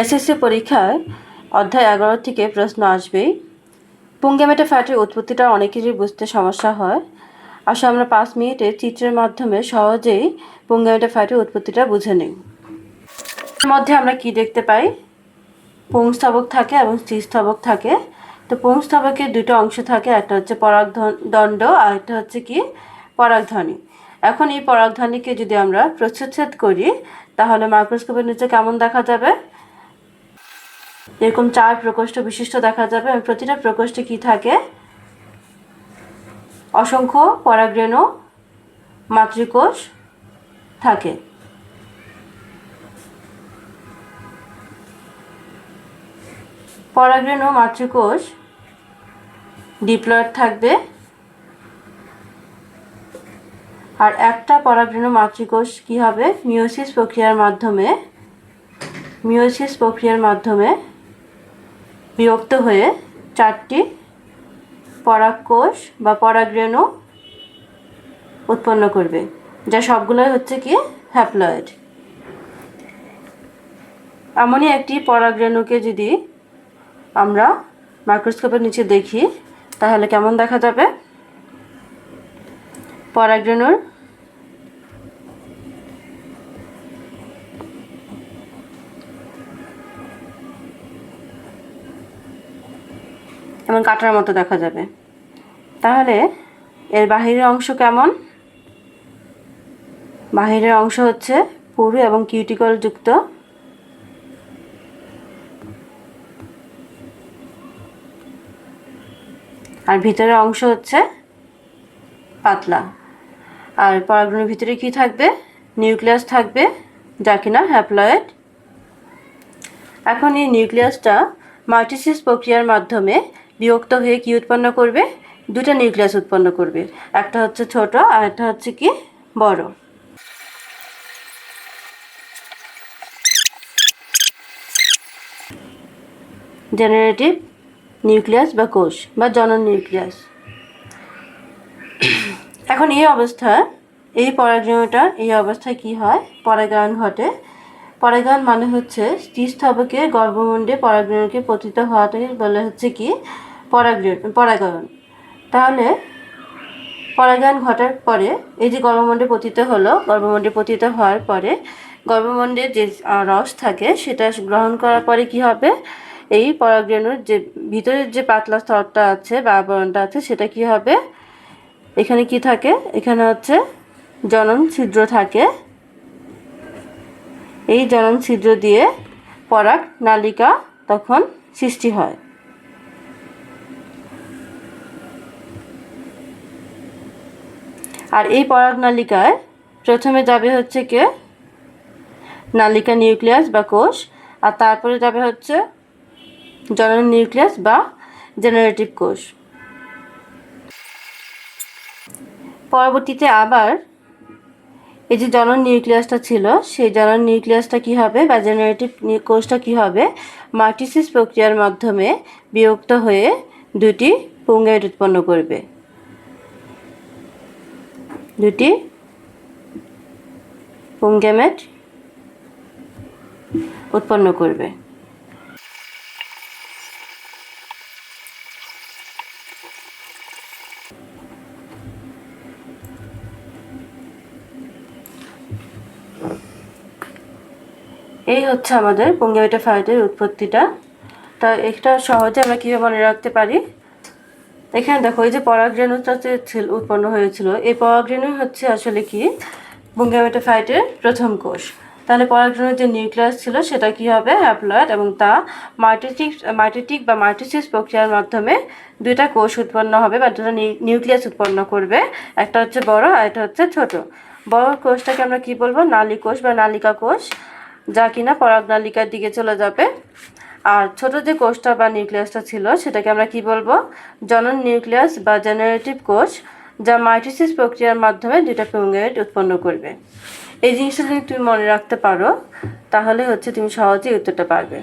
SSC পরীক্ষায় অধ্যায় 11 থেকে প্রশ্ন আসবেই। পুংগ্যামেটোফাইটের উৎপত্তিটা অনেকেরই বুঝতে সমস্যা হয়। আসলে আমরা 5 মিনিটে চিত্রের মাধ্যমে সহজেই পুংগ্যামেটোফাইটের উৎপত্তিটা বুঝে নিই। এর মধ্যে আমরা কি দেখতে পাই? পুংস্তবক থাকে এবং স্ত্রীস্তবক থাকে। তো পুংস্তবকের দুটো অংশ থাকে, একটা হচ্ছে পরাগদণ্ড আর একটা হচ্ছে কি পরাগধানী। এখন এই পরাগধানীকে যদি আমরা প্রচ্ছদ করি তাহলে মাইক্রোস্কোপের নিচে কেমন দেখা যাবে? এরকম 4 প্রকোষ্ঠ বিশিষ্ট দেখা যাবে এবং প্রতিটা প্রকোষ্ঠে কি থাকে? অসংখ্য পরাগরেণু মাতৃকোষ থাকে। পরাগরেণু মাতৃকোষ ডিপ্লয়েড থাকবে আর একটা পরাগরেণু মাতৃকোষ কি হবে? মিয়োসিস প্রক্রিয়ার মাধ্যমে বিভক্ত হয়ে 4টি পরাগকোষ বা পরাগরেণু উৎপন্ন করবে, যা সবগুলোই হচ্ছে কি হ্যাপ্লয়েড। এমনই একটি পরাগরেণুকে যদি আমরা মাইক্রোস্কোপের নিচে দেখি তাহলে কেমন দেখা যাবে? পরাগরেণুর এমন কাটার মতো দেখা যাবে। তাহলে এর বাহিরের অংশ কেমন? বাহিরের অংশ হচ্ছে পুরু এবং কিউটিকল যুক্ত, আর ভিতরের অংশ হচ্ছে পাতলা। আর পরাগরেণুর ভিতরে কি থাকবে? নিউক্লিয়াস থাকবে, যা কিনা হ্যাপ্লয়েড। এখন এই নিউক্লিয়াসটা মাইটোসিস প্রক্রিয়ার মাধ্যমে বিভক্ত হয়ে কি উৎপন্ন করবে? দুটো নিউক্লিয়াস উৎপন্ন করবে, একটা হচ্ছে ছোট আর একটা হচ্ছে কি বড়। জেনারেটিভ নিউক্লিয়াস বা কোষ বা জনন নিউক্লিয়াস। এখন এই অবস্থায় এই পরাগরেণুটা এই অবস্থায় কি হয়? পরাগায়ন ঘটে। পরাগায়ন মানে হচ্ছে স্ত্রীস্তবকে গর্ভমুণ্ডে পরাগরেণুকে পতিত হওয়াটাকে বলে হচ্ছে কি পরাগায়ন। তাহলে পরাগায়ন ঘটার পরে এই যে গর্ভমুণ্ডে পতিত হলো, গর্ভমুণ্ডে পতিত হওয়ার পরে গর্ভমুণ্ডে যে রস থাকে সেটা গ্রহণ করার পরে কি হবে? এই পরাগরেণুর যে ভিতরের যে পাতলা স্তরটা আছে বা আবরণটা আছে সেটা কি হবে? এখানে কি থাকে? এখানে হচ্ছে জনন ছিদ্র থাকে। এই জনন ছিদ্র দিয়ে পরাগ নালিকা তখন সৃষ্টি হয়। আর এই পরাগ নালিকায় প্রথমে যাবে হচ্ছে কে? নালিকা নিউক্লিয়াস বা কোষ, আর তারপরে যাবে হচ্ছে জনন নিউক্লিয়াস বা জেনারেটিভ কোষ। পরবর্তীতে আবার এই যে জনন নিউক্লিয়াসটা ছিল সেই জনন নিউক্লিয়াসটা কি হবে বা জেনারেটিভ কোষটা কি হবে? মাইটোসিস প্রক্রিয়ার মাধ্যমে বিভক্ত হয়ে দুটি পুংগ্যামেট উৎপন্ন করবে। দুটি পুংগ্যামেট উৎপন্ন করবে। এই হচ্ছে আমাদের পুংগ্যামেটোফাইটের উৎপত্তিটা। তা এটা সহজে আমরা কীভাবে মনে রাখতে পারি? এখানে দেখো এই যে পরাগরেণুটা উৎপন্ন হয়েছিল, এই পরাগরেণু হচ্ছে আসলে কি পুংগ্যামেটোফাইটের প্রথম কোষ। তাহলে পরাগরেণুর যে নিউক্লিয়াস ছিল সেটা কি হবে? হ্যাপ্লয়েড, এবং তা মাইটোটিক বা মাইটোসিস প্রক্রিয়ার মাধ্যমে দুইটা কোষ উৎপন্ন হবে বা দুটো নিউক্লিয়াস উৎপন্ন করবে। একটা হচ্ছে বড় আর একটা হচ্ছে ছোট। বড় কোষটাকে আমরা কি বলবো? নালী কোষ বা নালিকা কোষ, যা কিনা পরাগ নালিকার দিকে চলে যাবে। আর ছোট যে কোষটা বা নিউক্লিয়াসটা ছিল সেটাকে আমরা কি বলবো? জনন নিউক্লিয়াস বা জেনারেটিভ কোষ, যা মাইটোসিস প্রক্রিয়ার মাধ্যমে দুটা পুংগ্যামেট উৎপন্ন করবে। এই জিনিসটা যদি তুমি মনে রাখতে পারো তাহলে হচ্ছে তুমি সহজেই উত্তরটা পারবে।